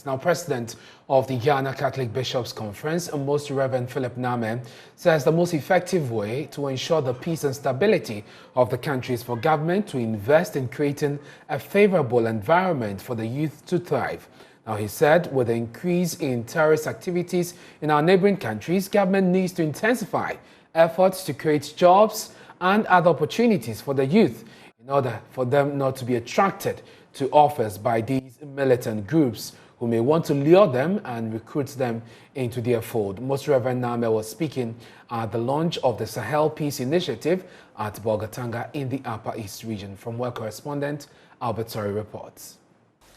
Now, President of the Ghana Catholic Bishops' Conference, Most Reverend Philip Name, says the most effective way to ensure the peace and stability of the country is for government to invest in creating a favorable environment for the youth to thrive. Now, he said, with the increase in terrorist activities in our neighboring countries, government needs to intensify efforts to create jobs and other opportunities for the youth in order for them not to be attracted to offers by these militant groups who may want to lure them and recruit them into their fold. Most Reverend Name was speaking at the launch of the Sahel Peace Initiative at Bolgatanga in the Upper East region. From where correspondent Albert Torrey reports.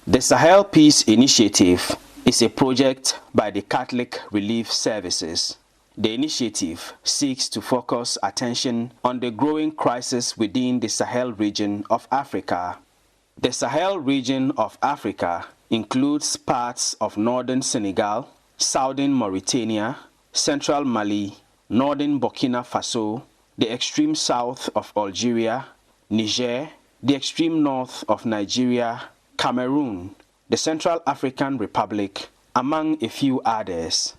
The Sahel Peace Initiative is a project by the Catholic Relief Services. The initiative seeks to focus attention on the growing crisis within the Sahel region of Africa. The Sahel region of Africa includes parts of northern Senegal, southern Mauritania, central Mali, northern Burkina Faso, the extreme south of Algeria, Niger, the extreme north of Nigeria, Cameroon, the Central African Republic, among a few others.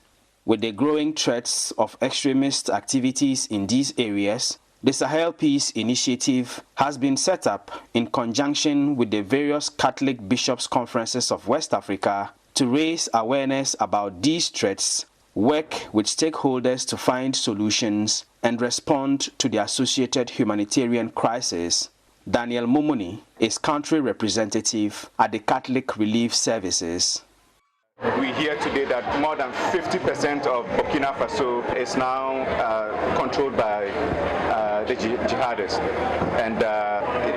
With the growing threats of extremist activities in these areas, the Sahel Peace Initiative has been set up in conjunction with the various Catholic Bishops' Conferences of West Africa to raise awareness about these threats, work with stakeholders to find solutions, and respond to the associated humanitarian crisis. Daniel Mumuni is country representative at the Catholic Relief Services. We hear today that more than 50% of Burkina Faso is now controlled by the jihadists, and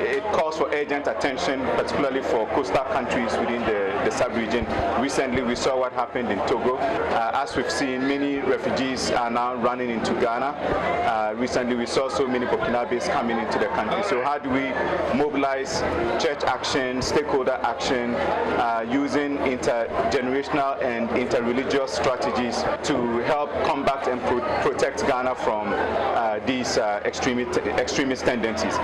it calls for urgent attention, particularly for coastal countries within the sub-region. Recently, we saw what happened in Togo. As we've seen, many refugees are now running into Ghana. Recently, we saw so many Burkinabes coming into the country. So how do we mobilize church action, stakeholder action, using intergenerational and interreligious strategies to help combat and protect Ghana from these extremist tendencies?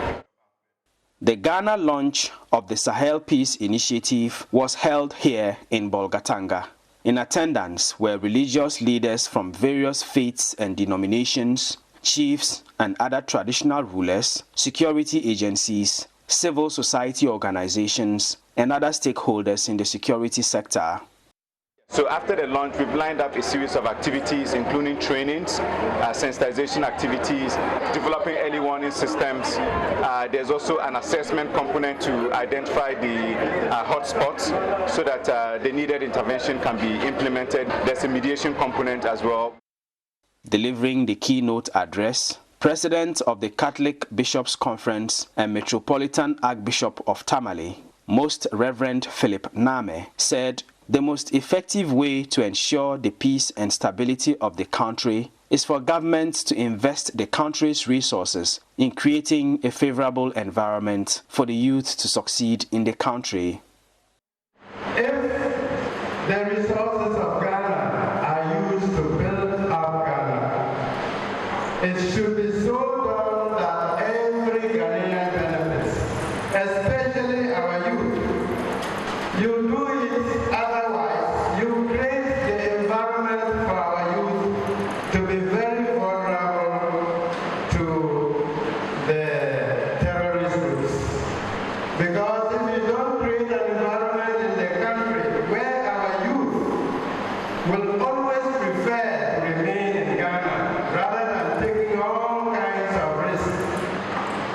The Ghana launch of the Sahel Peace Initiative was held here in Bolgatanga. In attendance were religious leaders from various faiths and denominations, chiefs and other traditional rulers, security agencies, civil society organizations, and other stakeholders in the security sector. So after the launch, we've lined up a series of activities, including trainings, sensitization activities, developing early warning systems. There's also an assessment component to identify the hotspots so that the needed intervention can be implemented. There's a mediation component as well. Delivering the keynote address, President of the Catholic Bishops' Conference and Metropolitan Archbishop of Tamale, Most Reverend Philip Name, said the most effective way to ensure the peace and stability of the country is for governments to invest the country's resources in creating a favorable environment for the youth to succeed in the country. If the resources of Ghana are used to build up Ghana, it should be so done that every Ghanaian benefits, especially our youth. You do it, otherwise you create the environment for our youth to be very vulnerable to the terrorist groups. Because if you don't create an environment in the country where our youth will always prefer to remain in Ghana rather than taking all kinds of risks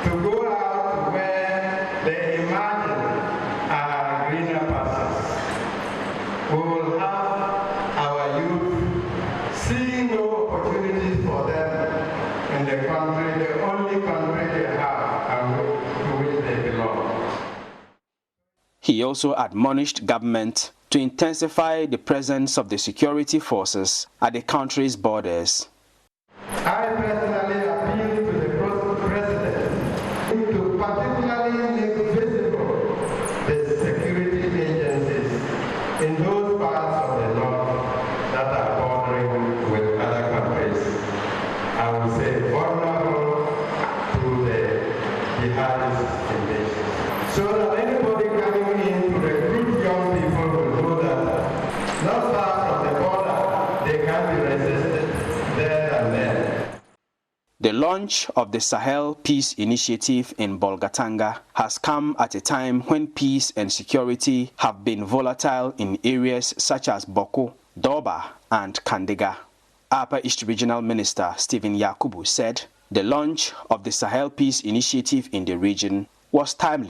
to go out to where they imagine are greener pastures, we will have our youth seeing no opportunities for them in the country, the only country they have and to which they belong. He also admonished government to intensify the presence of the security forces at the country's borders. I personally appeal to the President to particularly make visible the security agencies in those parts of the north that are bordering with other countries. I would say vulnerable to the jihadist invasion. So that anybody coming in to recruit young people will know that it can't be resisted there and then. The launch of the Sahel Peace Initiative in Bolgatanga has come at a time when peace and security have been volatile in areas such as Boko, Doba, and Kandega. Upper East Regional Minister Stephen Yakubu said the launch of the Sahel Peace Initiative in the region was timely.